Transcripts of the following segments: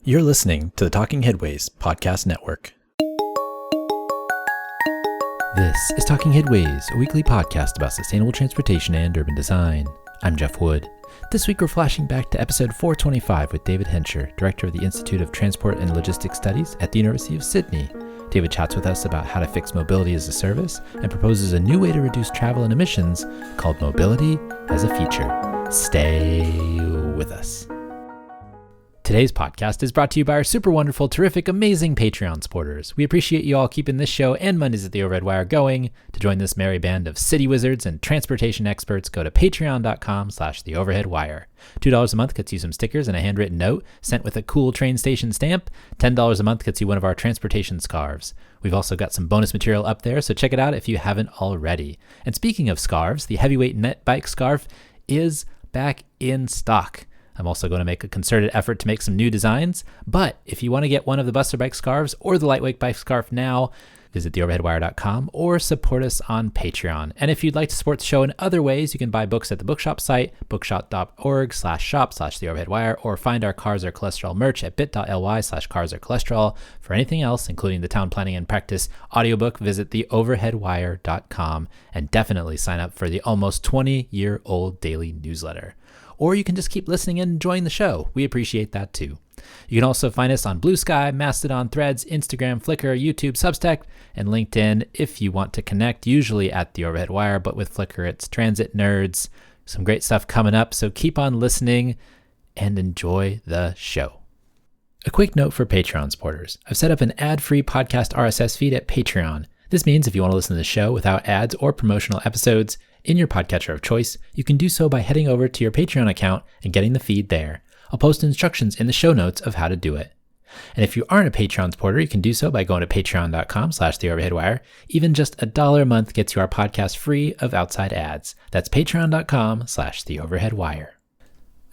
You're listening to the Talking Headways Podcast Network. This is Talking Headways, a weekly podcast about sustainable transportation and urban design. I'm Jeff Wood. This week we're flashing back to episode 425 with David Hencher, Director of the Institute of Transport and Logistics Studies at the University of Sydney. David chats with us about how to fix mobility as a service and proposes a new way to reduce travel and emissions called mobility as a feature. Stay with us. Today's podcast is brought to you by our super wonderful, terrific, amazing Patreon supporters. We appreciate you all keeping this show and Mondays at the Overhead Wire going. To join this merry band of city wizards and transportation experts, go to patreon.com/theoverheadwire. $2 a month gets you some stickers and a handwritten note sent with a cool train station stamp. $10 a month gets you one of our transportation scarves. We've also got some bonus material up there, so check it out if you haven't already. And speaking of scarves, the heavyweight net bike scarf is back in stock. I'm also going to make a concerted effort to make some new designs, but if you want to get one of the Buster Bike scarves or the Lightweight Bike scarf now, visit theoverheadwire.com or support us on Patreon. And if you'd like to support the show in other ways, you can buy books at the bookshop site, bookshop.org/shop/theoverheadwire, or find our Cars Are Cholesterol merch at bit.ly/carsarcholesterol. For anything else, including the Town Planning and Practice audiobook, visit theoverheadwire.com and definitely sign up for the almost 20-year-old daily newsletter. Or you can just keep listening and enjoying the show. We appreciate that too. You can also find us on Blue Sky, Mastodon, Threads, Instagram, Flickr, YouTube, Substack, and LinkedIn if you want to connect, usually at the Overhead Wire, but with Flickr, it's Transit Nerds. Some great stuff coming up, so keep on listening and enjoy the show. A quick note for Patreon supporters. I've set up an ad-free podcast RSS feed at Patreon. This means if you want to listen to the show without ads or promotional episodes in your podcatcher of choice, you can do so by heading over to your Patreon account and getting the feed there. I'll post instructions in the show notes of how to do it. And if you aren't a Patreon supporter, you can do so by going to patreon.com/theoverheadwire. Even just $1 a month gets you our podcast free of outside ads. That's patreon.com/theoverheadwire.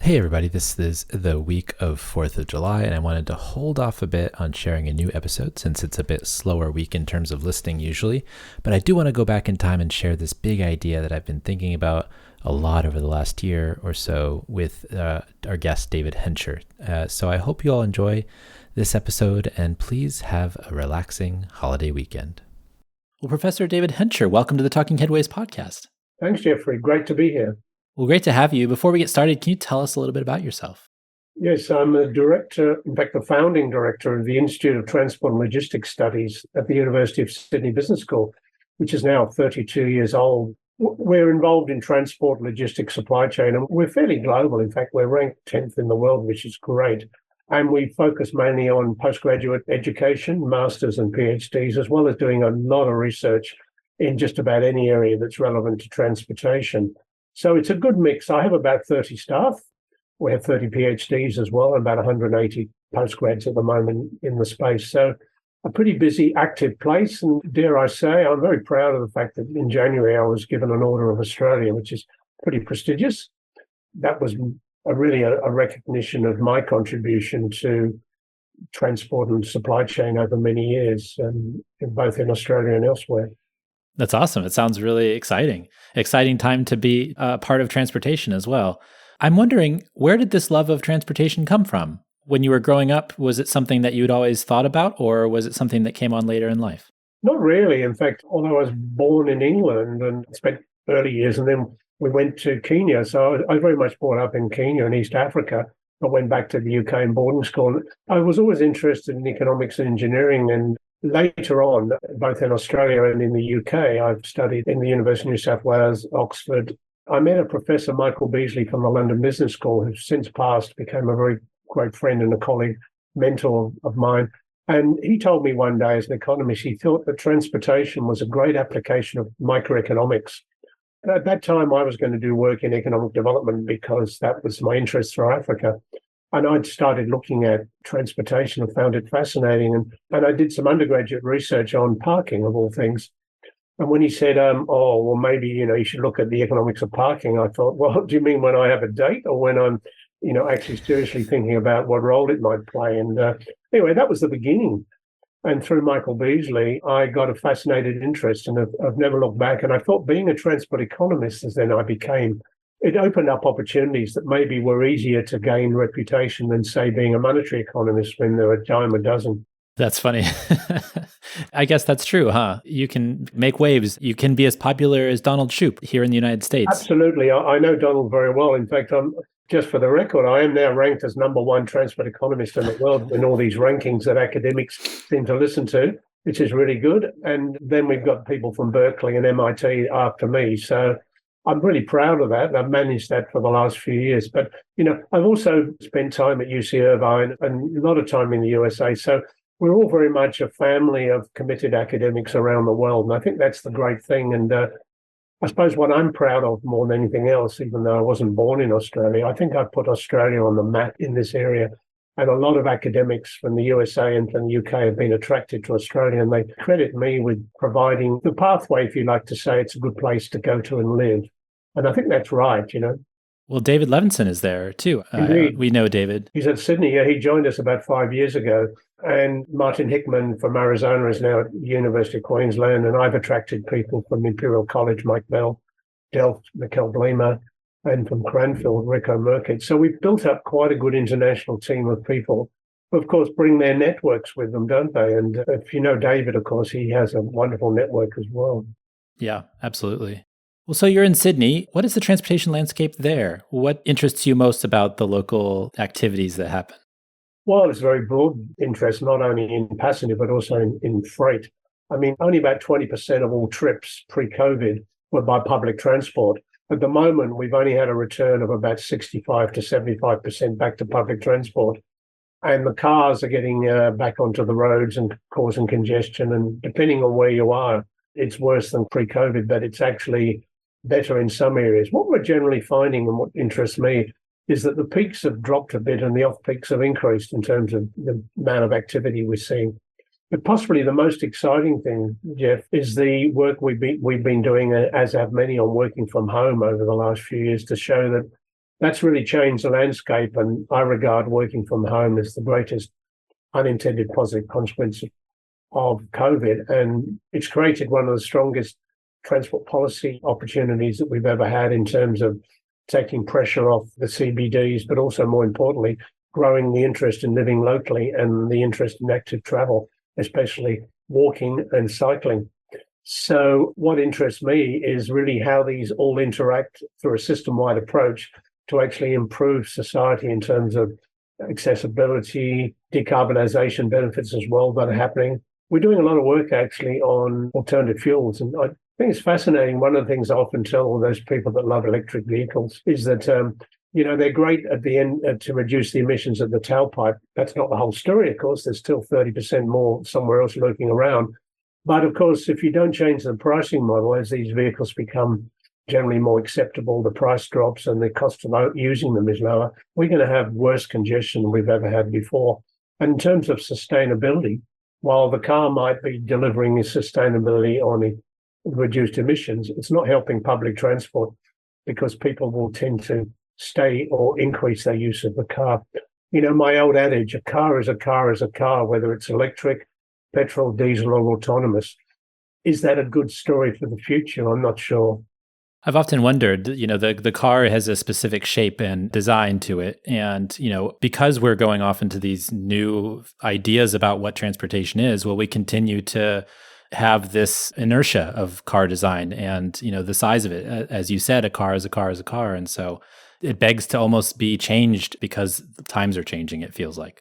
Hey everybody, this is the week of 4th of July, and I wanted to hold off a bit on sharing a new episode since it's a bit slower week in terms of listing usually, but I do want to go back in time and share this big idea that I've been thinking about a lot over the last year or so with our guest, David Hencher. So I hope you all enjoy this episode, and please have a relaxing holiday weekend. Well, Professor David Hencher, welcome to the Talking Headways podcast. Thanks, Jeffrey. Great to be here. Well, great to have you. Before we get started, can you tell us a little bit about yourself? Yes, I'm the director, in fact, the founding director of the Institute of Transport and Logistics Studies at the University of Sydney Business School, which is now 32 years old. We're involved in transport, logistics, supply chain, and we're fairly global. In fact, we're ranked 10th in the world, which is great. And we focus mainly on postgraduate education, masters and PhDs, as well as doing a lot of research in just about any area that's relevant to transportation. So it's a good mix. I have about 30 staff. We have 30 PhDs as well, and about 180 postgrads at the moment in the space. So a pretty busy, active place. And dare I say, I'm very proud of the fact that in January I was given an Order of Australia, which is pretty prestigious. That was really a recognition of my contribution to transport and supply chain over many years, both in Australia and elsewhere. That's awesome. It sounds really exciting. Exciting time to be part of transportation as well. I'm wondering, where did this love of transportation come from? When you were growing up, was it something that you'd always thought about, or was it something that came on later in life? Not really. In fact, although I was born in England and spent early years, and then we went to Kenya. So I was very much brought up in Kenya in East Africa. I went back to the UK in boarding school. I was always interested in economics and engineering, and later on, both in Australia and in the UK, I've studied in the University of New South Wales, Oxford. I met a professor, Michael Beasley, from the London Business School, who's since passed, became a very great friend and a colleague, mentor of mine. And he told me one day as an economist, he thought that transportation was a great application of microeconomics. And at that time, I was going to do work in economic development because that was my interest for Africa. And I'd started looking at transportation and found it fascinating. And I did some undergraduate research on parking, of all things. And when he said, maybe, you should look at the economics of parking, I thought, well, do you mean when I have a date or when I'm, actually seriously thinking about what role it might play? And anyway, that was the beginning. And through Michael Beasley, I got a fascinated interest and I've never looked back. And I thought being a transport economist, as then I became, it opened up opportunities that maybe were easier to gain reputation than, say, being a monetary economist when there were a dime a dozen. That's funny. I guess that's true, huh? You can make waves. You can be as popular as Donald Shoup here in the United States. Absolutely. I know Donald very well. In fact, just for the record, I am now ranked as #1 transport economist in the world in all these rankings that academics seem to listen to, which is really good. And then we've got people from Berkeley and MIT after me. So I'm really proud of that. I've managed that for the last few years. But, I've also spent time at UC Irvine and a lot of time in the USA. So we're all very much a family of committed academics around the world. And I think that's the great thing. And I suppose what I'm proud of more than anything else, even though I wasn't born in Australia, I think I've put Australia on the map in this area. And a lot of academics from the USA and from the UK have been attracted to Australia, and they credit me with providing the pathway, if you like to say, it's a good place to go to and live. And I think that's right, Well, David Levinson is there too. We know David. He's at Sydney. Yeah, he joined us about 5 years ago. And Martin Hickman from Arizona is now at the University of Queensland. And I've attracted people from Imperial College, Mike Bell, Delft, Mikkel Blemer, and from Cranfield, Rico Merkit. So we've built up quite a good international team of people who, of course, bring their networks with them, don't they? And if you know David, of course, he has a wonderful network as well. Yeah, absolutely. Well, so you're in Sydney. What is the transportation landscape there? What interests you most about the local activities that happen? Well, it's a very broad interest, not only in passenger, but also in freight. I mean, only about 20% of all trips pre-COVID were by public transport. At the moment, we've only had a return of about 65 to 75% back to public transport. And the cars are getting back onto the roads and causing congestion. And depending on where you are, it's worse than pre-COVID, but it's actually better in some areas. What we're generally finding, and what interests me, is that the peaks have dropped a bit and the off-peaks have increased in terms of the amount of activity we're seeing. But possibly the most exciting thing, Jeff, is the work we've been doing, as have many, on working from home over the last few years to show that that's really changed the landscape. And I regard working from home as the greatest unintended positive consequence of COVID. And it's created one of the strongest transport policy opportunities that we've ever had in terms of taking pressure off the CBDs, but also more importantly, growing the interest in living locally and the interest in active travel, especially walking and cycling. So what interests me is really how these all interact through a system-wide approach to actually improve society in terms of accessibility, decarbonisation benefits as well that are happening. We're doing a lot of work actually on alternative fuels, and I think it's fascinating. One of the things I often tell all those people that love electric vehicles is that, they're great at the end to reduce the emissions of the tailpipe. That's not the whole story, of course. There's still 30% more somewhere else lurking around. But of course, if you don't change the pricing model, as these vehicles become generally more acceptable, the price drops and the cost of using them is lower, we're going to have worse congestion than we've ever had before. And in terms of sustainability, while the car might be delivering sustainability on reduced emissions, it's not helping public transport because people will tend to stay or increase their use of the car. My old adage, a car is a car is a car, whether it's electric, petrol, diesel, or autonomous. Is that a good story for the future? I'm not sure. I've often wondered, the car has a specific shape and design to it. And, because we're going off into these new ideas about what transportation is, will we continue to have this inertia of car design and, the size of it? As you said, a car is a car is a car. And so it begs to almost be changed because the times are changing, it feels like.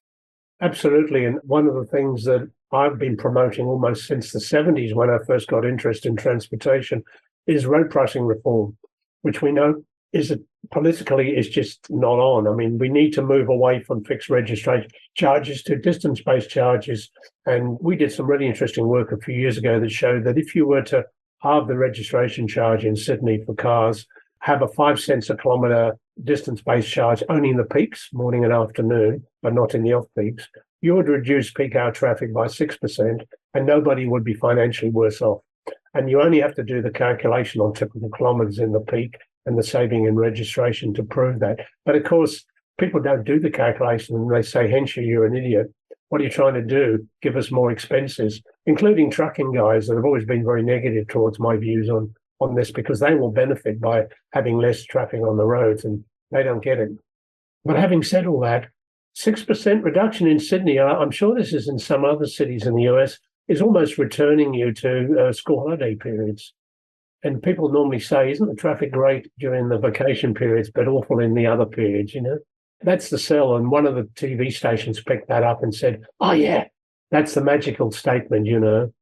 Absolutely. And one of the things that I've been promoting almost since the 70s when I first got interested in transportation is road pricing reform, which we know politically is just not on. I mean, we need to move away from fixed registration charges to distance-based charges. And we did some really interesting work a few years ago that showed that if you were to halve the registration charge in Sydney for cars, have a 5 cents a kilometre distance-based charge only in the peaks, morning and afternoon, but not in the off-peaks, you would reduce peak hour traffic by 6% and nobody would be financially worse off. And you only have to do the calculation on typical kilometres in the peak and the saving in registration to prove that. But of course, people don't do the calculation and they say, Hencher, you're an idiot. What are you trying to do? Give us more expenses, including trucking guys that have always been very negative towards my views on on this because they will benefit by having less traffic on the roads, and they don't get it. But having said all that, 6% reduction in Sydney, I'm sure this is in some other cities in the US, is almost returning you to school holiday periods. And people normally say, isn't the traffic great during the vacation periods, but awful in the other periods, you know? That's the sell. And one of the TV stations picked that up and said, oh, yeah, that's the magical statement, you know.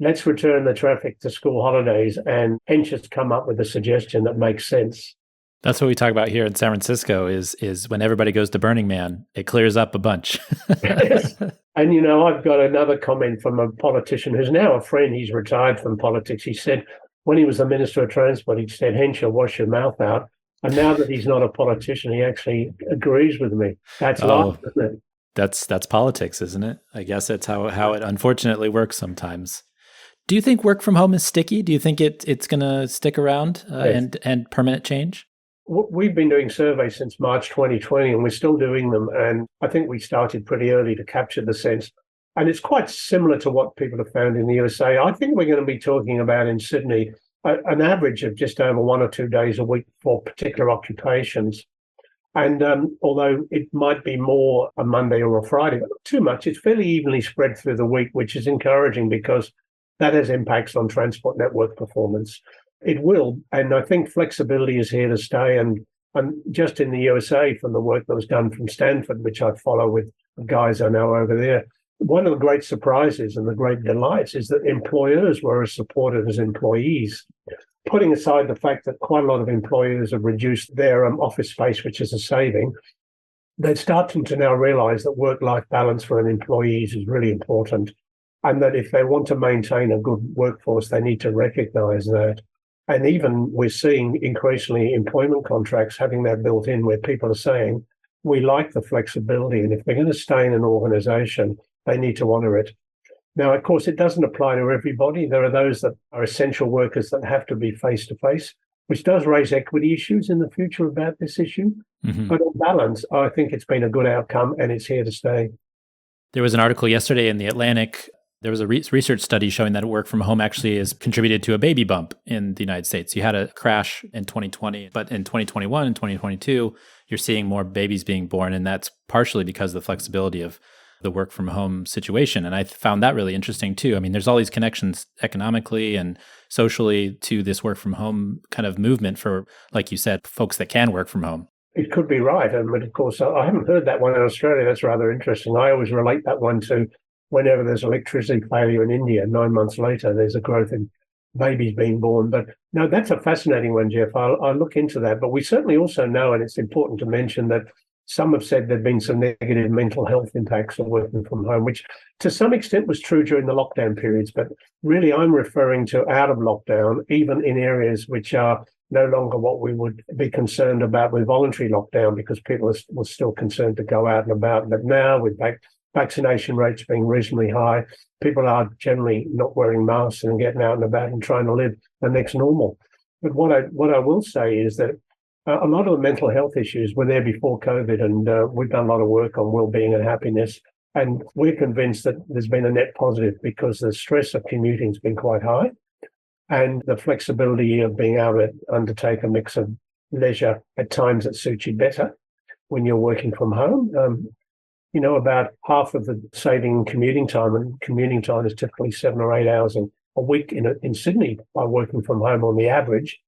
Let's return the traffic to school holidays. And Hencher's come up with a suggestion that makes sense. That's what we talk about here in San Francisco is when everybody goes to Burning Man, it clears up a bunch. Yes. And, you know, I've got another comment from a politician who's now a friend. He's retired from politics. He said, when he was the Minister of Transport, he said, Hencher, wash your mouth out. And now that he's not a politician, he actually agrees with me. That's life, isn't it? That's politics, isn't it? I guess that's how it unfortunately works sometimes. Do you think work from home is sticky? Do you think it's going to stick around Yes. and permanent change? We've been doing surveys since March 2020, and we're still doing them. And I think we started pretty early to capture the sense. And it's quite similar to what people have found in the USA. I think we're going to be talking about in Sydney an average of just over 1 or 2 days a week for particular occupations. And although it might be more a Monday or a Friday, but not too much, it's fairly evenly spread through the week, which is encouraging because that has impacts on transport network performance. It will. And I think flexibility is here to stay. And just in the USA, from the work that was done from Stanford, which I follow with the guys I know over there, one of the great surprises and the great delights is that employers were as supportive as employees. Putting aside the fact that quite a lot of employers have reduced their office space, which is a saving, they're starting to now realize that work-life balance for an employee is really important. And that if they want to maintain a good workforce, they need to recognize that. And even we're seeing increasingly employment contracts having that built in where people are saying, we like the flexibility. And if they're going to stay in an organization, they need to honor it. Now, of course, it doesn't apply to everybody. There are those that are essential workers that have to be face-to-face, which does raise equity issues in the future about this issue. Mm-hmm. But on balance, I think it's been a good outcome and it's here to stay. There was an article yesterday in The Atlantic. There was a research study showing that work from home actually has contributed to a baby bump in the United States. You had a crash in 2020, but in 2021 and 2022, you're seeing more babies being born. And that's partially because of the flexibility of the work from home situation. And I found that really interesting too. I mean, there's all these connections economically and socially to this work from home kind of movement for, like you said, folks that can work from home. It could be right. But of course, I haven't heard that one in Australia. That's rather interesting. I always relate that one to whenever there's electricity failure in India, 9 months later, there's a growth in babies being born. But no, that's a fascinating one, Jeff. I'll look into that. But we certainly also know, and it's important to mention that some have said there've been some negative mental health impacts of working from home, which to some extent was true during the lockdown periods. But really, I'm referring to out of lockdown, even in areas which are no longer what we would be concerned about with voluntary lockdown, because people were still concerned to go out and about. But now with vaccination rates being reasonably high, people are generally not wearing masks and getting out and about and trying to live the next normal. But what I will say is that a lot of the mental health issues were there before COVID, and we've done a lot of work on well-being and happiness. And we're convinced that there's been a net positive because the stress of commuting has been quite high, and the flexibility of being able to undertake a mix of leisure at times that suits you better when you're working from home. About half of the saving in commuting time, and commuting time is typically 7 or 8 hours a week in Sydney by working from home on the average,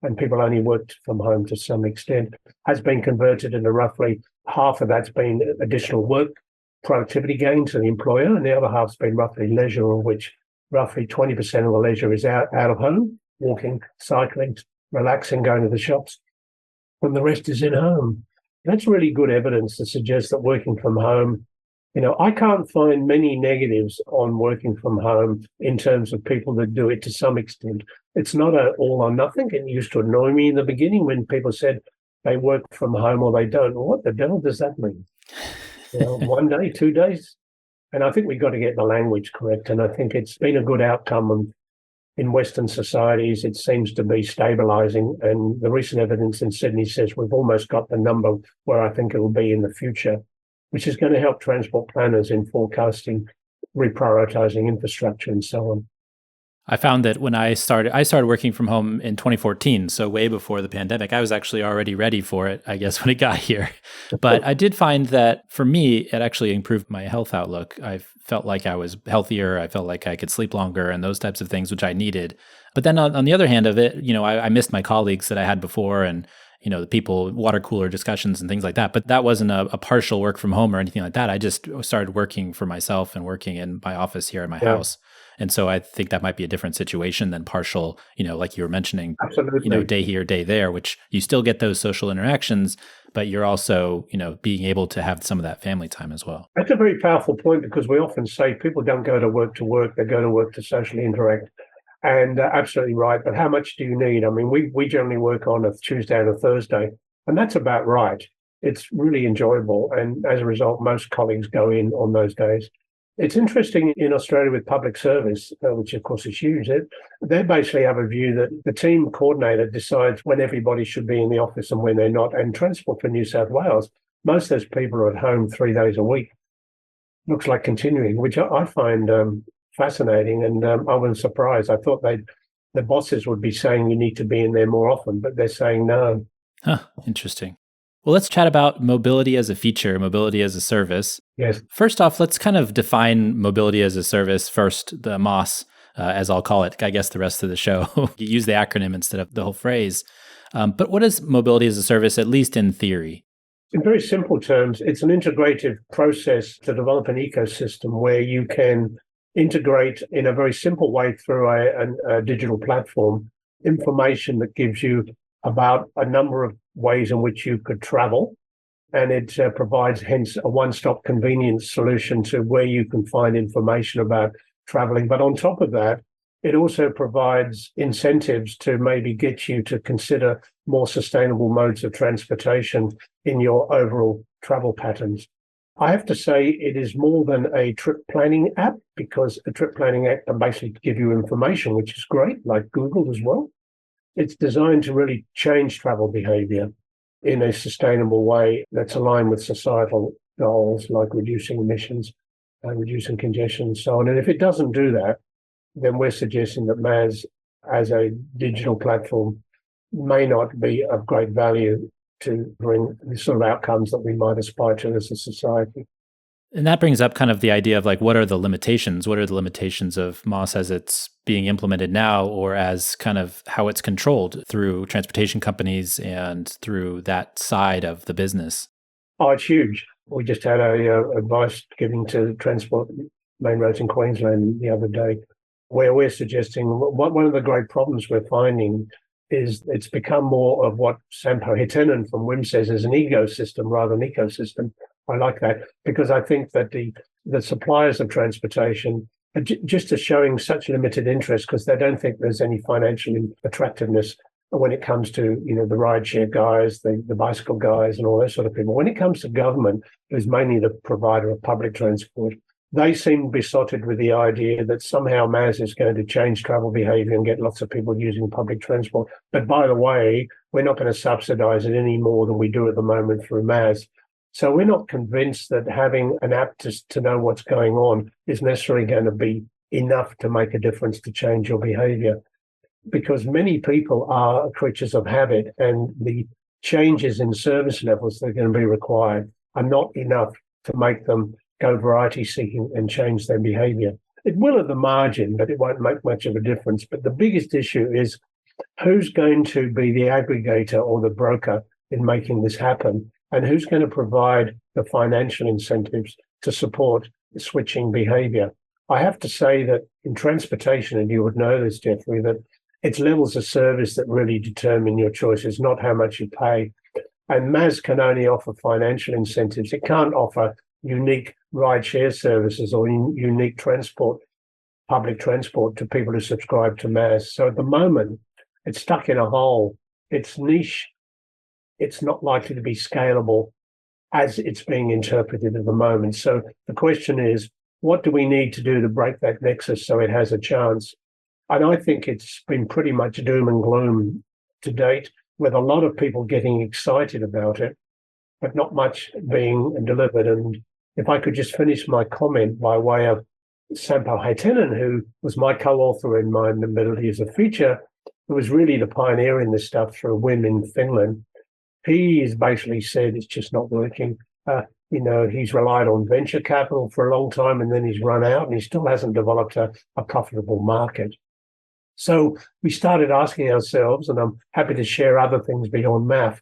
and people only worked from home to some extent, has been converted into roughly half of that's been additional work productivity gain to the employer, and the other half's been roughly leisure, of which roughly 20% of the leisure is out of home, walking, cycling, relaxing, going to the shops, and the rest is in home. That's really good evidence to suggest that working from home, I can't find many negatives on working from home in terms of people that do it to some extent. It's not an all or nothing. It used to annoy me in the beginning when people said they work from home or they don't. Well, what the devil does that mean? 1 day, 2 days? And I think we've got to get the language correct. And I think it's been a good outcome. And in Western societies, it seems to be stabilizing. And the recent evidence in Sydney says we've almost got the number where I think it will be in the future, which is going to help transport planners in forecasting, reprioritizing infrastructure and so on. I found that when I started working from home in 2014, so way before the pandemic. I was actually already ready for it, I guess, when it got here. But I did find that for me, it actually improved my health outlook. I felt like I was healthier. I felt like I could sleep longer and those types of things, which I needed. But then on the other hand of it, I missed my colleagues that I had before and, the people, water cooler discussions and things like that. But that wasn't a partial work from home or anything like that. I just started working for myself and working in my office here in my Yeah, house. And so I think that might be a different situation than partial, like you were mentioning, absolutely. day here, day there, which you still get those social interactions, but you're also, being able to have some of that family time as well. That's a very powerful point because we often say people don't go to work, they go to work to socially interact. And absolutely right. But how much do you need? I mean, we generally work on a Tuesday and a Thursday, and that's about right. It's really enjoyable. And as a result, most colleagues go in on those days. It's interesting in Australia with public service, which of course is huge. They basically have a view that the team coordinator decides when everybody should be in the office and when they're not. And Transport for New South Wales, most of those people are at home 3 days a week. Looks like continuing, which I find fascinating, and I was surprised. I thought the bosses would be saying you need to be in there more often, but they're saying no. Huh, interesting. Well, let's chat about mobility as a feature, mobility as a service. Yes, First off, let's kind of define mobility as a service first, the MOS, as I'll call it, I guess the rest of the show. You use the acronym instead of the whole phrase. But what is mobility as a service, at least in theory? in very simple terms, it's an integrative process to develop an ecosystem where you can integrate in a very simple way through a digital platform information that gives you about a number of ways in which you could travel. And it provides, hence, a one-stop convenience solution to where you can find information about traveling. But on top of that, it also provides incentives to maybe get you to consider more sustainable modes of transportation in your overall travel patterns. I have to say it is more than a trip planning app, because a trip planning app can basically give you information, which is great, like Google as well. It's designed to really change travel behavior in a sustainable way that's aligned with societal goals like reducing emissions and reducing congestion and so on. And if it doesn't do that, then we're suggesting that MAS as a digital platform may not be of great value to bring the sort of outcomes that we might aspire to as a society. And that brings up kind of the idea of like, what are the limitations? What are the limitations of MOS as it's being implemented now, or as kind of how it's controlled through transportation companies and through that side of the business? Oh, it's huge. We just had a advice given to Transport Main Roads in Queensland the other day, where we're suggesting one of the great problems we're finding is it's become more of what Sampo Hitenen from WIM says is an ecosystem rather than ecosystem. I like that because I think that the suppliers of transportation are just showing such limited interest because they don't think there's any financial attractiveness when it comes to the rideshare guys, the bicycle guys, and all those sort of people. When it comes to government, who's mainly the provider of public transport, they seem besotted with the idea that somehow MAS is going to change travel behavior and get lots of people using public transport. But by the way, we're not going to subsidize it any more than we do at the moment through MAS. So we're not convinced that having an app to know what's going on is necessarily going to be enough to make a difference to change your behavior, because many people are creatures of habit, and the changes in service levels that are going to be required are not enough to make them go variety seeking and change their behavior. It will at the margin, but it won't make much of a difference. But the biggest issue is who's going to be the aggregator or the broker in making this happen, and who's going to provide the financial incentives to support the switching behavior. I have to say that in transportation, and you would know this, Jeffrey, that it's levels of service that really determine your choices, not how much you pay. And MAS can only offer financial incentives. It can't offer unique rideshare services or unique public transport to people who subscribe to MAS. So at the moment, it's stuck in a hole. It's niche. It's not likely to be scalable as it's being interpreted at the moment. So the question is, what do we need to do to break that nexus so it has a chance? And I think it's been pretty much doom and gloom to date, with a lot of people getting excited about it, but not much being delivered. And if I could just finish my comment by way of Sampo Heitinen, who was my co-author in My Mobility as a Feature, who was really the pioneer in this stuff through WIM in Finland. He has basically said it's just not working. He's relied on venture capital for a long time, and then he's run out, and he still hasn't developed a profitable market. So we started asking ourselves, and I'm happy to share other things beyond math,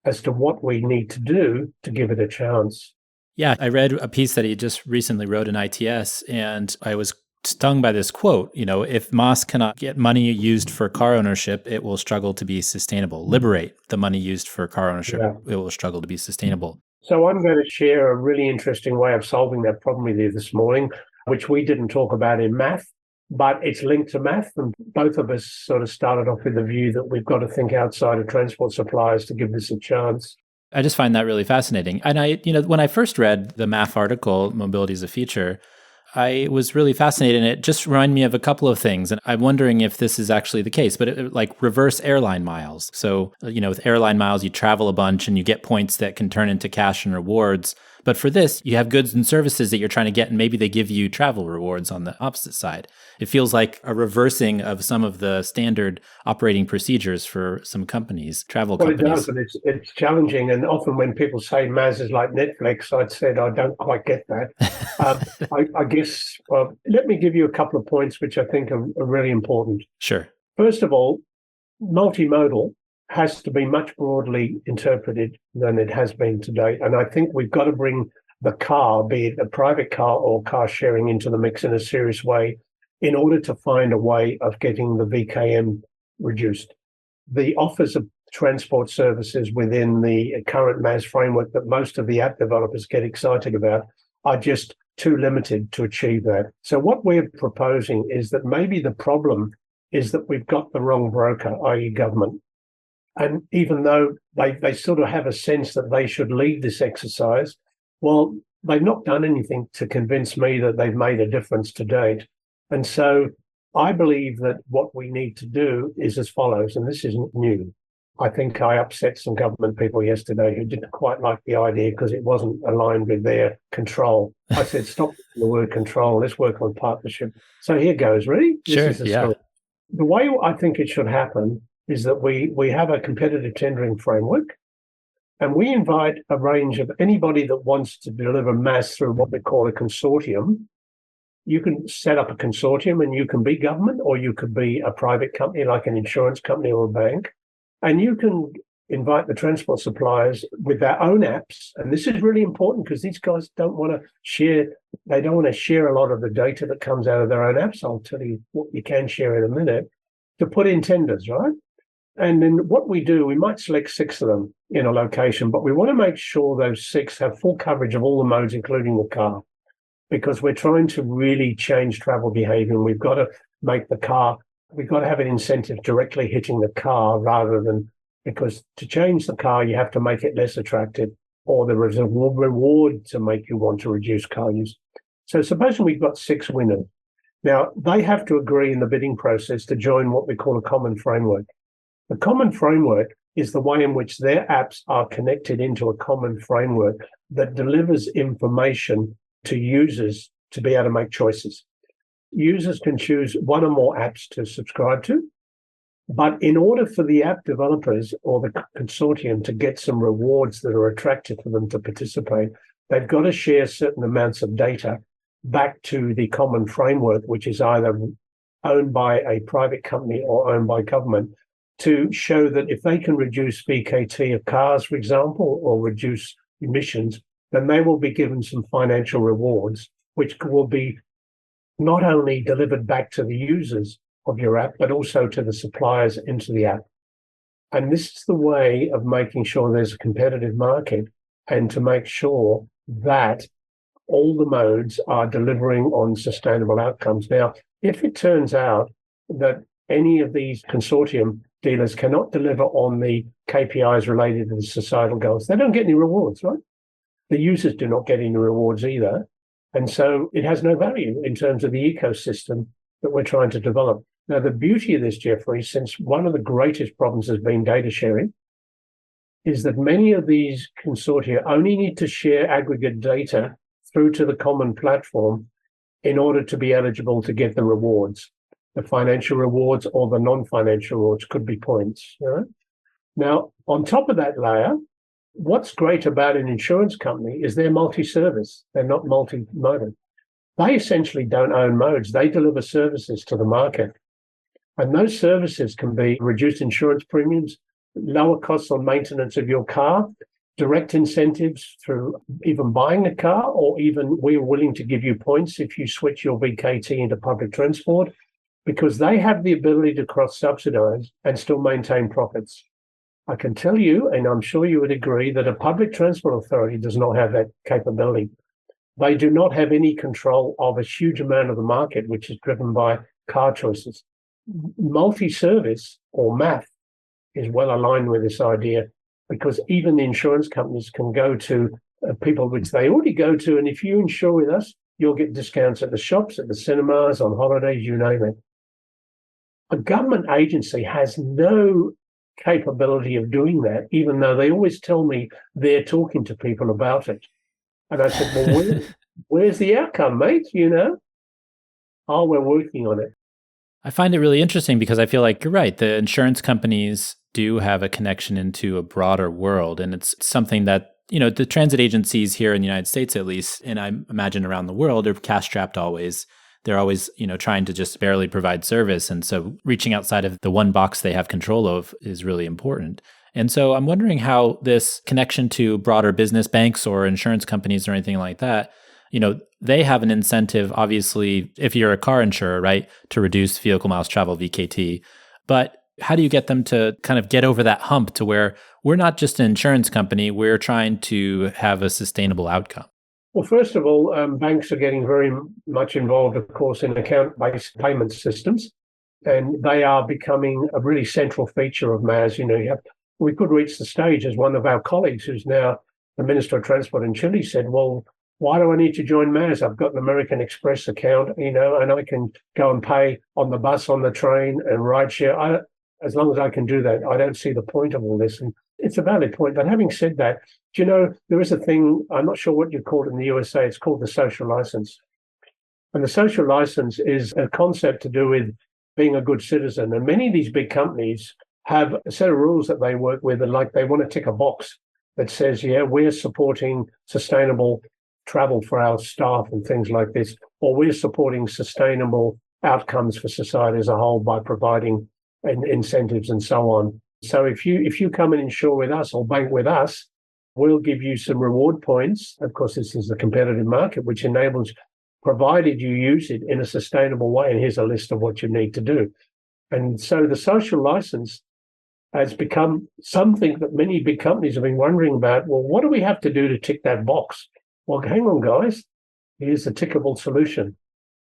as to what we need to do to give it a chance. Yeah, I read a piece that he just recently wrote in ITS, and I was stung by this quote. If Moss cannot get money used for car ownership, it will struggle to be sustainable. Liberate the money used for car ownership, It will struggle to be sustainable. So I'm going to share a really interesting way of solving that problem with you this morning, which we didn't talk about in math, but it's linked to math. And both of us sort of started off with the view that we've got to think outside of transport suppliers to give this a chance. I just find that really fascinating. And when I first read the MAF article, Mobility as a Feature, I was really fascinated, and it just reminded me of a couple of things. And I'm wondering if this is actually the case, but like reverse airline miles. So, with airline miles, you travel a bunch and you get points that can turn into cash and rewards. But for this, you have goods and services that you're trying to get, and maybe they give you travel rewards on the opposite side. It feels like a reversing of some of the standard operating procedures for some companies, travel companies. Well, it does, and it's challenging. And often when people say MAS is like Netflix, I'd said I don't quite get that. I guess, let me give you a couple of points which I think are really important. Sure. First of all, multimodal has to be much broadly interpreted than it has been to date. And I think we've got to bring the car, be it a private car or car sharing, into the mix in a serious way in order to find a way of getting the VKM reduced. The offers of transport services within the current MAS framework that most of the app developers get excited about are just too limited to achieve that. So what we're proposing is that maybe the problem is that we've got the wrong broker, i.e. government. And even though they sort of have a sense that they should lead this exercise, well, they've not done anything to convince me that they've made a difference to date. And so I believe that what we need to do is as follows, and this isn't new. I think I upset some government people yesterday who didn't quite like the idea because it wasn't aligned with their control. I said, stop the word control, let's work on partnership. So here goes, ready? Sure, this is the story. The way I think it should happen is that we have a competitive tendering framework, and we invite a range of anybody that wants to deliver MAS through what we call a consortium. You can set up a consortium, and you can be government, or you could be a private company like an insurance company or a bank. And you can invite the transport suppliers with their own apps. And this is really important because these guys don't want to share. They don't want to share a lot of the data that comes out of their own apps. I'll tell you what you can share in a minute, to put in tenders, right? And then what we do, we might select 6 of them in a location, but we want to make sure those 6 have full coverage of all the modes, including the car, because we're trying to really change travel behavior. And we've got to make the car, we've got to have an incentive directly hitting the car rather than, because to change the car, you have to make it less attractive, or there is a reward to make you want to reduce car use. So supposing we've got 6 winners. Now, they have to agree in the bidding process to join what we call a common framework. The common framework is the way in which their apps are connected into a common framework that delivers information to users to be able to make choices. Users can choose 1 or more apps to subscribe to, but in order for the app developers or the consortium to get some rewards that are attractive for them to participate, they've got to share certain amounts of data back to the common framework, which is either owned by a private company or owned by government, to show that if they can reduce VKT of cars, for example, or reduce emissions, then they will be given some financial rewards, which will be not only delivered back to the users of your app, but also to the suppliers into the app. And this is the way of making sure there's a competitive market and to make sure that all the modes are delivering on sustainable outcomes. Now, if it turns out that any of these consortium dealers cannot deliver on the KPIs related to the societal goals, they don't get any rewards, right? The users do not get any rewards either. And so it has no value in terms of the ecosystem that we're trying to develop. Now, the beauty of this, Jeffrey, since one of the greatest problems has been data sharing, is that many of these consortia only need to share aggregate data through to the common platform in order to be eligible to get the rewards. The financial rewards or the non-financial rewards could be points. You know? Now, on top of that layer, what's great about an insurance company is they're multi-service. They're not multi-modal. They essentially don't own modes. They deliver services to the market. And those services can be reduced insurance premiums, lower costs on maintenance of your car, direct incentives through even buying a car, or even we're willing to give you points if you switch your VKT into public transport, because they have the ability to cross-subsidize and still maintain profits. I can tell you, and I'm sure you would agree, that a public transport authority does not have that capability. They do not have any control of a huge amount of the market, which is driven by car choices. Multi-service or MAF is well aligned with this idea, because even the insurance companies can go to people which they already go to. And if you insure with us, you'll get discounts at the shops, at the cinemas, on holidays, you name it. A government agency has no capability of doing that, even though they always tell me they're talking to people about it. And I said, well, where's the outcome, mate? You know? Oh, we're working on it. I find it really interesting because I feel like you're right. The insurance companies do have a connection into a broader world. And it's something that, you know, the transit agencies here in the United States, at least, and I imagine around the world, are cash strapped always. They're always, you know, trying to just barely provide service. And so reaching outside of the one box they have control of is really important. And so I'm wondering how this connection to broader business banks or insurance companies or anything like that, you know, they have an incentive, obviously, if you're a car insurer, right, to reduce vehicle miles traveled, VKT. But how do you get them to kind of get over that hump to where we're not just an insurance company, we're trying to have a sustainable outcome? Well, first of all, banks are getting very much involved, of course, in account-based payment systems, and they are becoming a really central feature of MAS. You know, we could reach the stage, as one of our colleagues, who's now the Minister of Transport in Chile, said, well, why do I need to join MAS? I've got an American Express account, you know, and I can go and pay on the bus, on the train, and rideshare. As long as I can do that, I don't see the point of all this. And it's a valid point. But having said that, do you know, there is a thing, I'm not sure what you call it in the USA, it's called the social license. And the social license is a concept to do with being a good citizen. And many of these big companies have a set of rules that they work with, and like they want to tick a box that says, yeah, we're supporting sustainable travel for our staff and things like this, or we're supporting sustainable outcomes for society as a whole by providing incentives and so on. So if you come and insure with us or bank with us, we'll give you some reward points. Of course, this is a competitive market, which enables, provided you use it in a sustainable way, and here's a list of what you need to do. And so the social license has become something that many big companies have been wondering about. Well, what do we have to do to tick that box? Well, hang on, guys. Here's a tickable solution.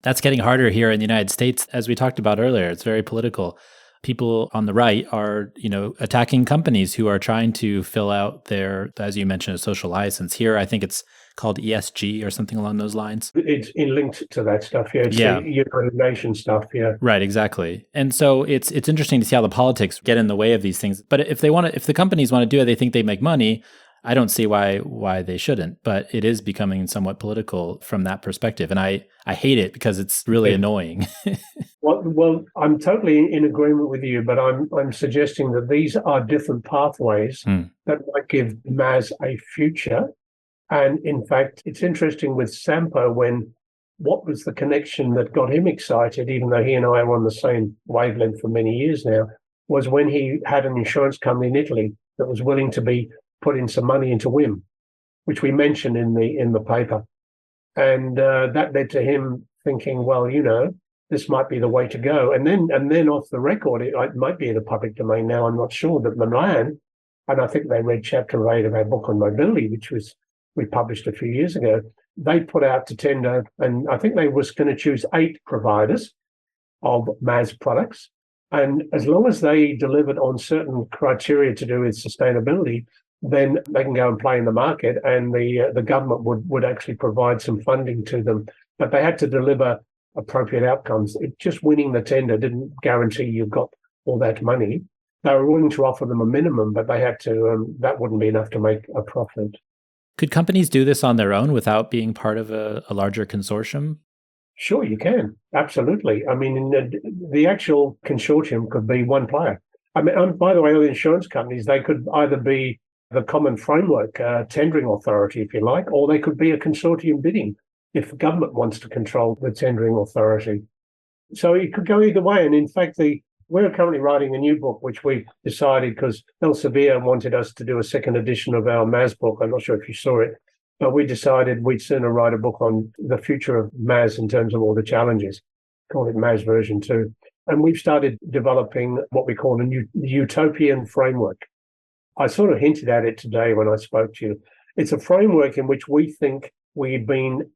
That's getting harder here in the United States. As we talked about earlier, it's very political. People on the right are, you know, attacking companies who are trying to fill out their, as you mentioned, a social license. Here, I think it's called ESG or something along those lines. It's linked to that stuff, yeah. It's yeah. The United Nations stuff, yeah. Right, exactly. And so it's interesting to see how the politics get in the way of these things. But if the companies want to do it, they think they make money. I don't see why they shouldn't, but it is becoming somewhat political from that perspective. And I hate it because it's really annoying. Well, I'm totally in agreement with you, but I'm suggesting that these are different pathways that might give MAS a future. And in fact, it's interesting with Sampo, what was the connection that got him excited, even though he and I are on the same wavelength for many years now, was when he had an insurance company in Italy that was willing to be put in some money into WIM, which we mentioned in the paper. And that led to him thinking, well, you know, this might be the way to go. And then off the record, it might be in the public domain now, I'm not sure, that Milan, and I think they read chapter 8 of our book on mobility, which we published a few years ago, they put out to tender, and I think they was going to choose 8 providers of MAS products. And as long as they delivered on certain criteria to do with sustainability, then they can go and play in the market, and the government would actually provide some funding to them. But they had to deliver appropriate outcomes. Just winning the tender didn't guarantee you got all that money. They were willing to offer them a minimum, but they had to. That wouldn't be enough to make a profit. Could companies do this on their own without being part of a larger consortium? Sure, you can. Absolutely. I mean, the actual consortium could be one player. I mean, by the way, the insurance companies, they could either be the common framework tendering authority, if you like, or they could be a consortium bidding if the government wants to control the tendering authority. So it could go either way. And in fact, we're currently writing a new book, which we decided because Elsevier wanted us to do a second edition of our MAS book. I'm not sure if you saw it, but we decided we'd sooner write a book on the future of MAS in terms of all the challenges, call it MAS version 2. And we've started developing what we call a new utopian framework. I sort of hinted at it today when I spoke to you. It's a framework in which we think we've been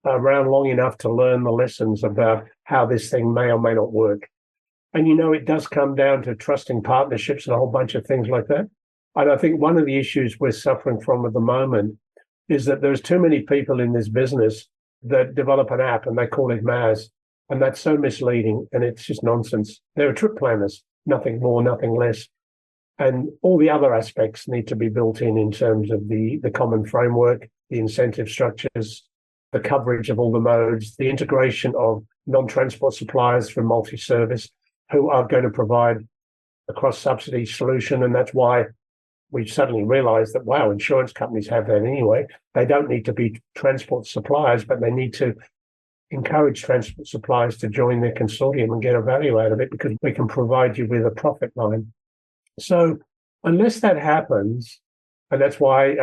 around long enough to learn the lessons about how this thing may or may not work. And, it does come down to trusting partnerships and a whole bunch of things like that. And I think one of the issues we're suffering from at the moment is that there's too many people in this business that develop an app and they call it MAS. And that's so misleading and it's just nonsense. They're trip planners, nothing more, nothing less. And all the other aspects need to be built in terms of the common framework, the incentive structures, the coverage of all the modes, the integration of non-transport suppliers from multi-service who are going to provide a cross-subsidy solution. And that's why we suddenly realized that, wow, insurance companies have that anyway. They don't need to be transport suppliers, but they need to encourage transport suppliers to join their consortium and get a value out of it because we can provide you with a profit line. So unless that happens, and that's why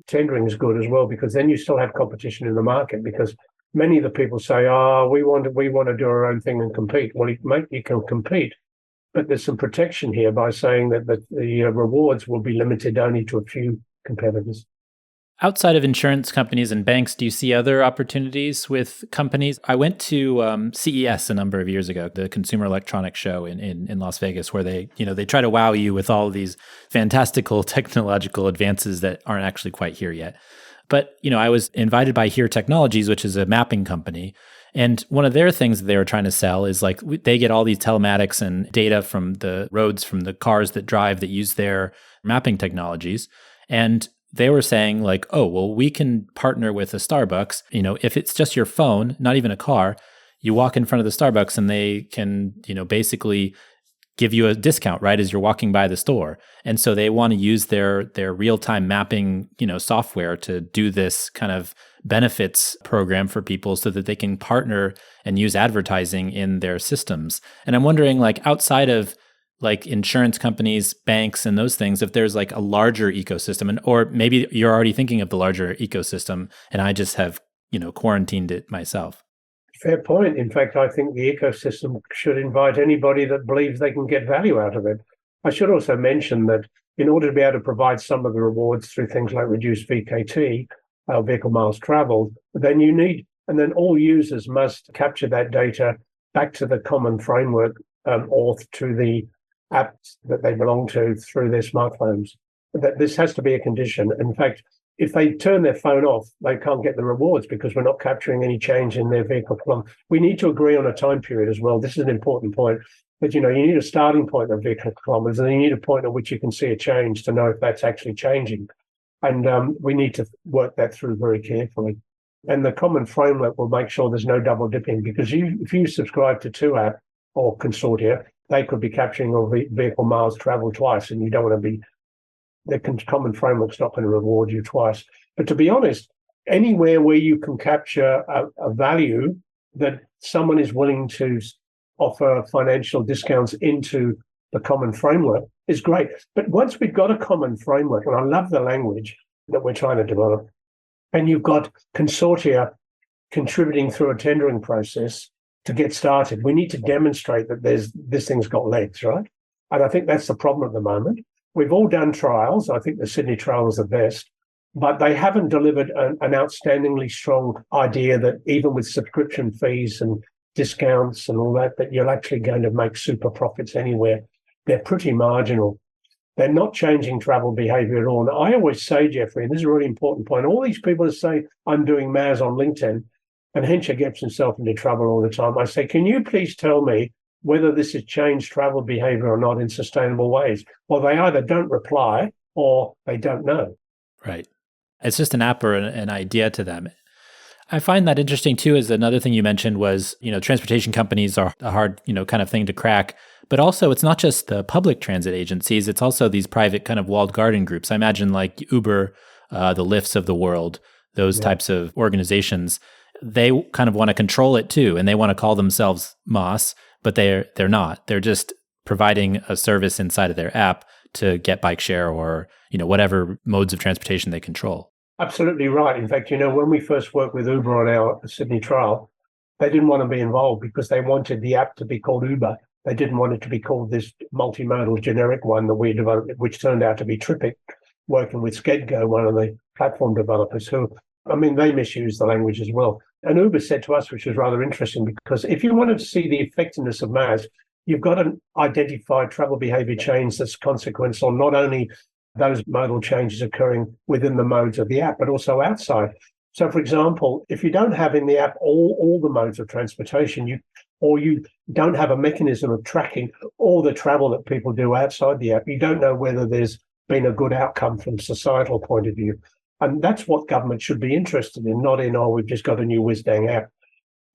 tendering is good as well, because then you still have competition in the market because many of the people say, we want to do our own thing and compete. Well, you can compete, but there's some protection here by saying that the rewards will be limited only to a few competitors. Outside of insurance companies and banks, do you see other opportunities with companies? I went to CES a number of years ago, the Consumer Electronics Show in Las Vegas, where they try to wow you with all of these fantastical technological advances that aren't actually quite here yet. But, I was invited by Here Technologies, which is a mapping company. And one of their things that they were trying to sell is like they get all these telematics and data from the roads, from the cars that drive that use their mapping technologies. And they were saying like, oh, well, we can partner with a Starbucks. If it's just your phone, not even a car, you walk in front of the Starbucks and they can, basically give you a discount, right, as you're walking by the store. And so they want to use their real-time mapping, software to do this kind of benefits program for people so that they can partner and use advertising in their systems. And I'm wondering, like, outside of like insurance companies, banks, and those things, if there's like a larger ecosystem, or maybe you're already thinking of the larger ecosystem and I just have, quarantined it myself. Fair point. In fact, I think the ecosystem should invite anybody that believes they can get value out of it. I should also mention that in order to be able to provide some of the rewards through things like reduced VKT, vehicle miles traveled, and then all users must capture that data back to the common framework or to the apps that they belong to through their smartphones. That this has to be a condition. In fact, if they turn their phone off, they can't get the rewards because we're not capturing any change in their vehicle kilometers. We need to agree on a time period as well. This is an important point. But, you need a starting point of vehicle kilometers, and you need a point at which you can see a change to know if that's actually changing. And we need to work that through very carefully. And the common framework will make sure there's no double dipping because if you subscribe to two app or consortia, they could be capturing your vehicle miles traveled twice, and you don't want to be. The common framework's not going to reward you twice. But to be honest, anywhere where you can capture a value that someone is willing to offer financial discounts into the common framework is great. But once we've got a common framework, and I love the language that we're trying to develop, and you've got consortia contributing through a tendering process to get started, we need to demonstrate that this thing's got legs, right? And I think that's the problem at the moment. We've all done trials. I think the Sydney trial was the best, but they haven't delivered an outstandingly strong idea that even with subscription fees and discounts and all that you're actually going to make super profits anywhere. They're pretty marginal. They're not changing travel behavior at all. And I always say, Jeffrey, and this is a really important point, all these people that say, I'm doing MAS on LinkedIn, and Hencher gets himself into trouble all the time. I say, can you please tell me whether this has changed travel behavior or not in sustainable ways? Well, they either don't reply or they don't know. Right. It's just an app or an idea to them. I find that interesting too, is another thing you mentioned was, transportation companies are a hard, kind of thing to crack. But also it's not just the public transit agencies, it's also these private kind of walled garden groups. I imagine like Uber, the Lyfts of the world, those types of organizations, they kind of want to control it too. And they want to call themselves MOS, but they're not. They're just providing a service inside of their app to get bike share or, whatever modes of transportation they control. Absolutely right. In fact, when we first worked with Uber on our Sydney trial, they didn't want to be involved because they wanted the app to be called Uber. They didn't want it to be called this multimodal generic one that we developed, which turned out to be Tripic, working with Skedgo, one of the platform developers they misuse the language as well. And Uber said to us, which was rather interesting, because if you wanted to see the effectiveness of MAS, you've got to identify travel behavior change that's consequential, not only those modal changes occurring within the modes of the app, but also outside. So, for example, if you don't have in the app all the modes of transportation, you don't have a mechanism of tracking all the travel that people do outside the app, you don't know whether there's been a good outcome from a societal point of view. And that's what government should be interested in, not in, we've just got a new whiz-dang app.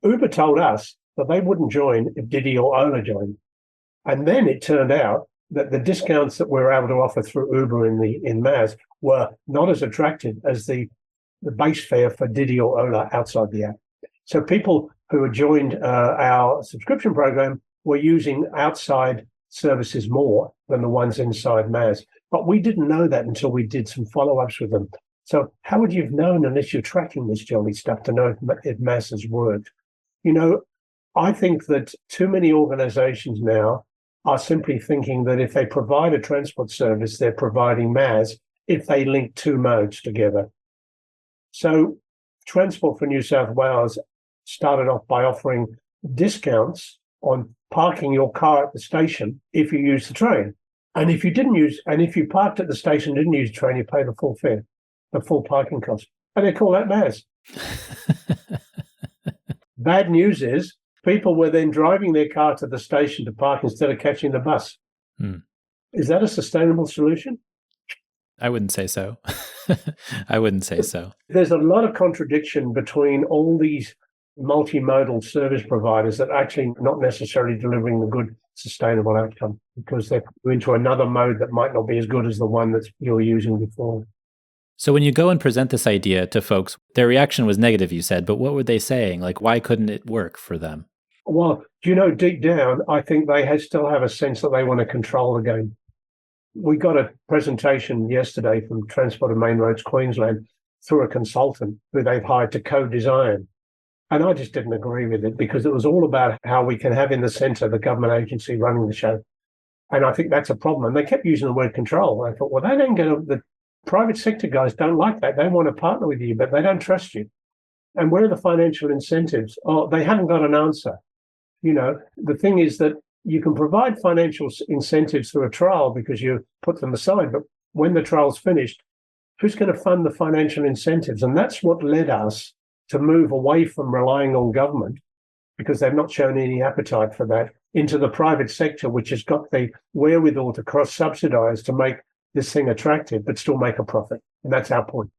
Uber told us that they wouldn't join if Didi or Ola joined. And then it turned out that the discounts that we're able to offer through Uber in MAS were not as attractive as the base fare for Didi or Ola outside the app. So people who had joined our subscription program were using outside services more than the ones inside MAS. But we didn't know that until we did some follow-ups with them. So how would you have known unless you're tracking this jolly stuff to know if MAS has worked? I think that too many organizations now are simply thinking that if they provide a transport service, they're providing MAS if they link two modes together. So Transport for New South Wales started off by offering discounts on parking your car at the station if you use the train. And if you parked at the station and didn't use the train, you pay the full fare, the full parking cost. And they call that MAS. Bad news is people were then driving their car to the station to park instead of catching the bus. Is that a sustainable solution? I wouldn't say so. I wouldn't say so. There's a lot of contradiction between all these multimodal service providers that are actually not necessarily delivering the good sustainable outcome because they're into another mode that might not be as good as the one that you were using before. So when you go and present this idea to folks, their reaction was negative, you said, but what were they saying? Like, why couldn't it work for them? Well, deep down, I think they still have a sense that they want to control the game. We got a presentation yesterday from Transport and Main Roads Queensland through a consultant who they've hired to co-design. And I just didn't agree with it because it was all about how we can have in the centre the government agency running the show. And I think that's a problem. And they kept using the word control. I thought, well, they don't the private sector guys don't like that. They want to partner with you, but they don't trust you. And where are the financial incentives? Oh, they haven't got an answer. The thing is that you can provide financial incentives through a trial because you put them aside. But when the trial's finished, who's going to fund the financial incentives? And that's what led us to move away from relying on government, because they've not shown any appetite for that, into the private sector, which has got the wherewithal to cross-subsidize to make this thing attractive, but still make a profit. And that's our point.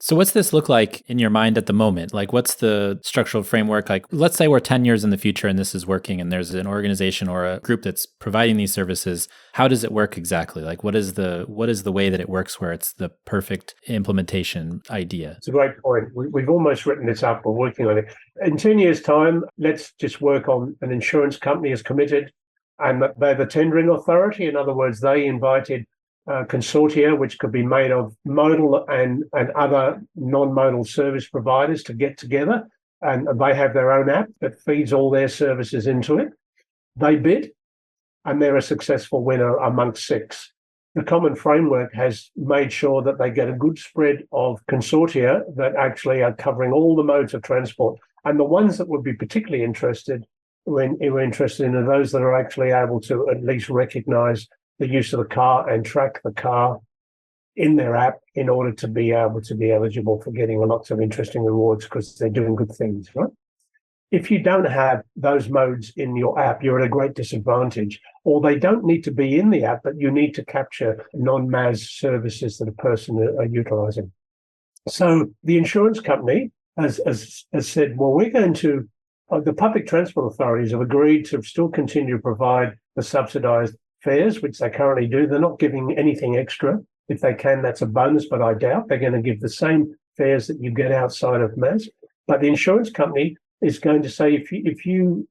So what's this look like in your mind at the moment? Like, what's the structural framework? Like, let's say we're 10 years in the future and this is working and there's an organization or a group that's providing these services. How does it work exactly? Like, what is the way that it works where it's the perfect implementation idea? It's a great point. We've almost written this up. We're working on it. In 10 years' time, let's just work on an insurance company is committed and they're the tendering authority. In other words, they invited consortia, which could be made of modal and other non-modal service providers to get together, and they have their own app that feeds all their services into it. They bid, and they're a successful winner amongst 6. The common framework has made sure that they get a good spread of consortia that actually are covering all the modes of transport, and the ones that would be particularly interested in are those that are actually able to at least recognise the use of the car and track the car in their app in order to be able to be eligible for getting lots of interesting rewards because they're doing good things, right? If you don't have those modes in your app, you're at a great disadvantage, or they don't need to be in the app, but you need to capture non-MAS services that a person are utilising. So the insurance company has said, well, we're going to, the public transport authorities have agreed to still continue to provide the subsidised fares, which they currently do. They're not giving anything extra. If they can, that's a bonus, but I doubt they're going to give the same fares that you get outside of MAS. But the insurance company is going to say, if you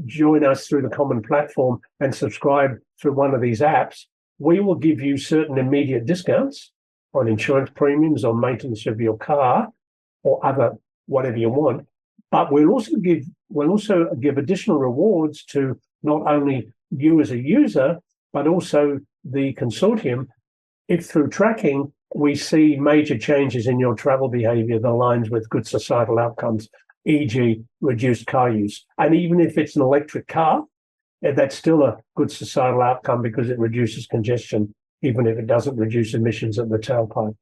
join us through the common platform and subscribe through one of these apps, we will give you certain immediate discounts on insurance premiums, on maintenance of your car, or other whatever you want. But we'll also give additional rewards to not only you as a user, but also the consortium, if through tracking we see major changes in your travel behavior that aligns with good societal outcomes, e.g. reduced car use. And even if it's an electric car, that's still a good societal outcome because it reduces congestion, even if it doesn't reduce emissions at the tailpipe.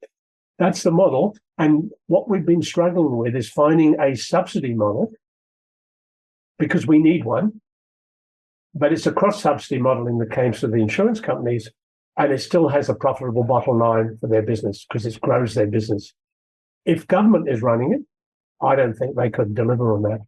That's the model. And what we've been struggling with is finding a subsidy model, because we need one. But it's a cross-subsidy model in the case of the insurance companies, and it still has a profitable bottom line for their business because it grows their business. If government is running it, I don't think they could deliver on that.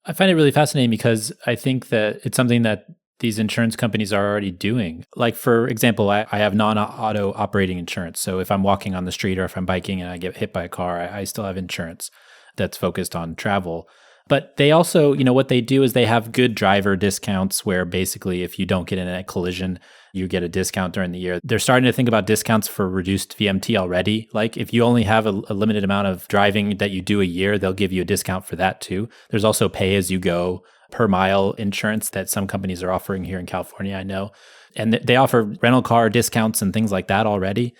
I find it really fascinating because I think that it's something that these insurance companies are already doing. Like, for example, I have non-auto operating insurance. So if I'm walking on the street or if I'm biking and I get hit by a car, I still have insurance that's focused on travel. But they also, what they do is they have good driver discounts where basically if you don't get in a collision, you get a discount during the year. They're starting to think about discounts for reduced VMT already. Like if you only have a limited amount of driving that you do a year, they'll give you a discount for that too. There's also pay as you go per mile insurance that some companies are offering here in California, I know. And they offer rental car discounts and things like that already.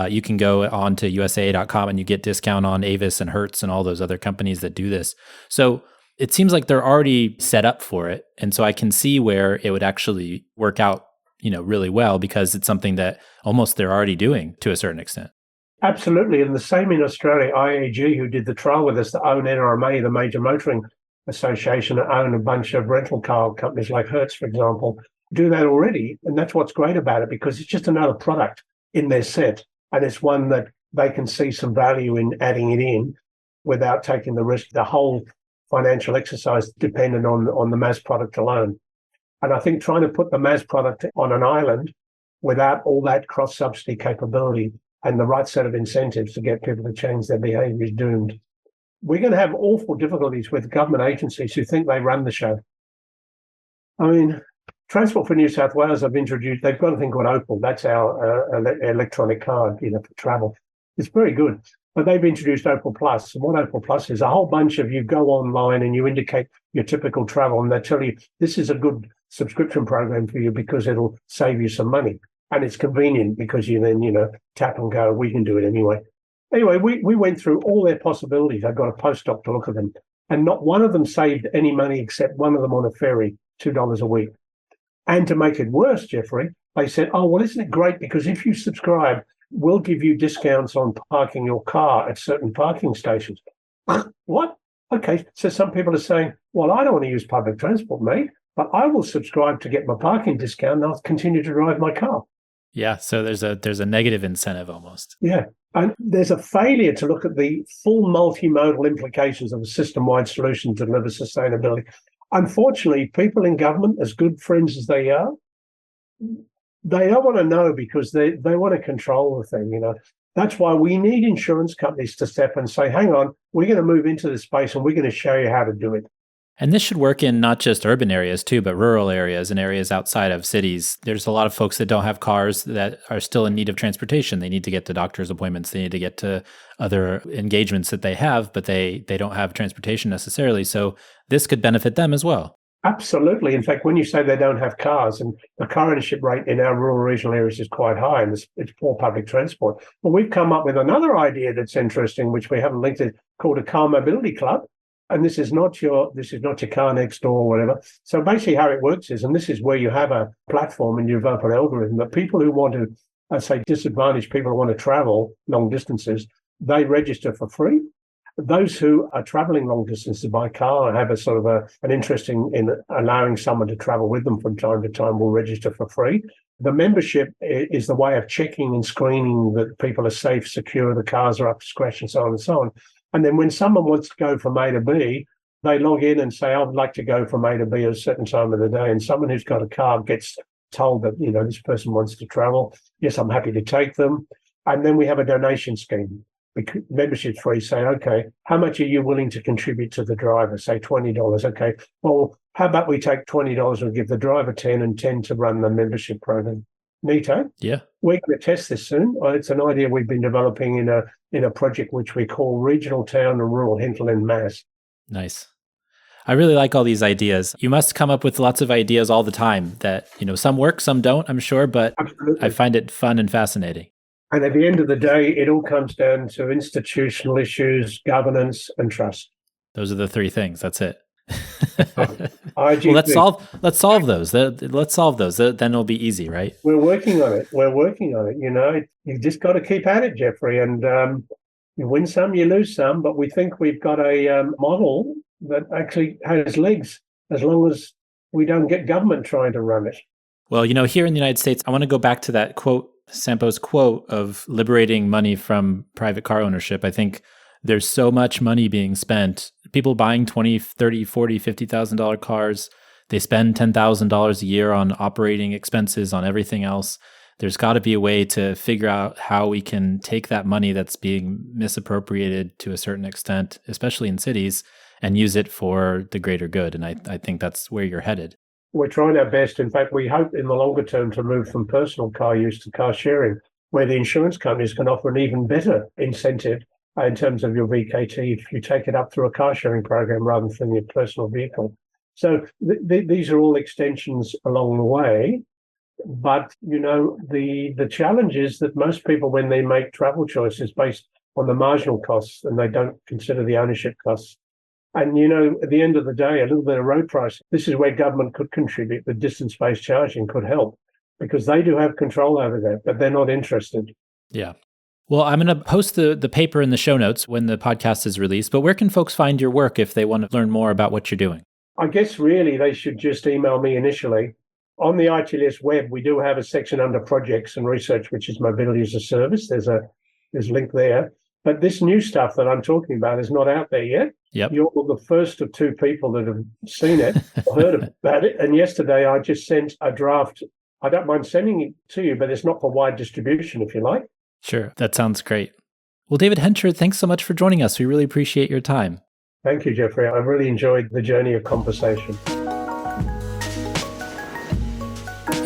You can go on to USA.com and you get discount on Avis and Hertz and all those other companies that do this. So it seems like they're already set up for it. And so I can see where it would actually work out, really well, because it's something that almost they're already doing to a certain extent. Absolutely. And the same in Australia, IAG, who did the trial with us, that own NRMA, the major motoring association, that own a bunch of rental car companies like Hertz, for example, do that already. And that's what's great about it, because it's just another product in their set. And it's one that they can see some value in adding it in without taking the risk. The whole financial exercise dependent on the MAS product alone. And I think trying to put the MAS product on an island without all that cross-subsidy capability and the right set of incentives to get people to change their behavior is doomed. We're going to have awful difficulties with government agencies who think they run the show. I mean, Transport for New South Wales have introduced, they've got a thing called Opal. That's our electronic card, for travel. It's very good. But they've introduced Opal Plus. And what Opal Plus is, a whole bunch of you go online and you indicate your typical travel, and they tell you this is a good subscription program for you because it'll save you some money. And it's convenient because you then, tap and go, we can do it anyway. Anyway, we went through all their possibilities. I got a postdoc to look at them. And not one of them saved any money except one of them on a ferry, $2 a week. And to make it worse, Jeffrey, they said, oh, well, isn't it great? Because if you subscribe, we'll give you discounts on parking your car at certain parking stations. What? Okay. So some people are saying, well, I don't want to use public transport, mate, but I will subscribe to get my parking discount and I'll continue to drive my car. Yeah. So there's a negative incentive almost. Yeah. And there's a failure to look at the full multimodal implications of a system-wide solution to deliver sustainability. Unfortunately, people in government, as good friends as they are, they don't want to know because they want to control the thing, That's why we need insurance companies to step and say, hang on, we're going to move into this space and we're going to show you how to do it. And this should work in not just urban areas too, but rural areas and areas outside of cities. There's a lot of folks that don't have cars that are still in need of transportation. They need to get to doctor's appointments. They need to get to other engagements that they have, but they don't have transportation necessarily. So this could benefit them as well. Absolutely. In fact, when you say they don't have cars, and the car ownership rate in our rural regional areas is quite high, and it's poor public transport. Well, we've come up with another idea that's interesting, which we haven't linked it, called a car mobility club. And this is not your car next door or whatever. So basically how it works is, and this is where you have a platform and you develop an algorithm, that people who want to, say, disadvantaged people who want to travel long distances, they register for free. Those who are traveling long distances by car and have a sort of an interest in allowing someone to travel with them from time to time will register for free. The membership is the way of checking and screening that people are safe, secure, the cars are up to scratch and so on and so on. And then when someone wants to go from A to B, they log in and say, I'd like to go from A to B at a certain time of the day. And someone who's got a car gets told that, this person wants to travel. Yes, I'm happy to take them. And then we have a donation scheme. Membership free, say, okay, how much are you willing to contribute to the driver? Say $20. Okay, well, how about we take $20 and give the driver 10 and 10 to run the membership program? Neato? Yeah. We're going to test this soon. It's an idea we've been developing in a project which we call Regional Town and Rural Hinterland Mass. Nice. I really like all these ideas. You must come up with lots of ideas all the time that, some work, some don't, I'm sure, but absolutely. I find it fun and fascinating. And at the end of the day, it all comes down to institutional issues, governance, and trust. Those are the three things. That's it. Well, let's solve those. Let's solve those. Then it'll be easy, right? We're working on it. You've just got to keep at it, Jeffrey. And you win some, you lose some. But we think we've got a model that actually has legs, as long as we don't get government trying to run it. Well, here in the United States, I want to go back to that quote, Sampo's quote of liberating money from private car ownership. I think there's so much money being spent. People buying $20,000, $30,000, $40,000, $50,000 cars. They spend $10,000 a year on operating expenses, on everything else. There's got to be a way to figure out how we can take that money that's being misappropriated to a certain extent, especially in cities, and use it for the greater good. And I think that's where you're headed. We're trying our best. In fact, we hope in the longer term to move from personal car use to car sharing, where the insurance companies can offer an even better incentive in terms of your VKT if you take it up through a car sharing program rather than your personal vehicle. So these are all extensions along the way. But, the challenge is that most people, when they make travel choices based on the marginal costs, and they don't consider the ownership costs. And, at the end of the day, a little bit of road pricing, this is where government could contribute. The distance-based charging could help because they do have control over that, but they're not interested. Yeah. Well, I'm going to post the paper in the show notes when the podcast is released, but where can folks find your work if they want to learn more about what you're doing? I guess really they should just email me initially. On the ITLS web, we do have a section under projects and research, which is mobility as a service. There's a link there. But this new stuff that I'm talking about is not out there yet. Yep. You're the first of two people that have seen it, heard about it. And yesterday I just sent a draft. I don't mind sending it to you, but it's not for wide distribution, if you like. Sure. That sounds great. Well, David Hencher, thanks so much for joining us. We really appreciate your time. Thank you, Jeffrey. I've really enjoyed the journey of conversation.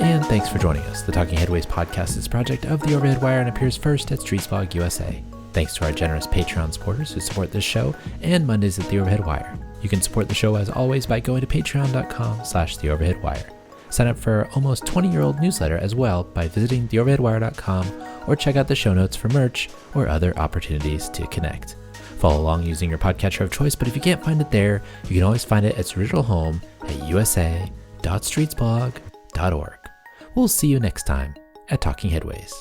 And thanks for joining us. The Talking Headways podcast is a project of the Overhead Wire and appears first at Streetsblog USA. Thanks to our generous Patreon supporters who support this show and Mondays at the Overhead Wire. You can support the show as always by going to patreon.com/theoverheadwire. Sign up for our almost 20-year-old newsletter as well by visiting theoverheadwire.com or check out the show notes for merch or other opportunities to connect. Follow along using your podcatcher of choice, but if you can't find it there, you can always find it at its original home at usa.streetsblog.org. We'll see you next time at Talking Headways.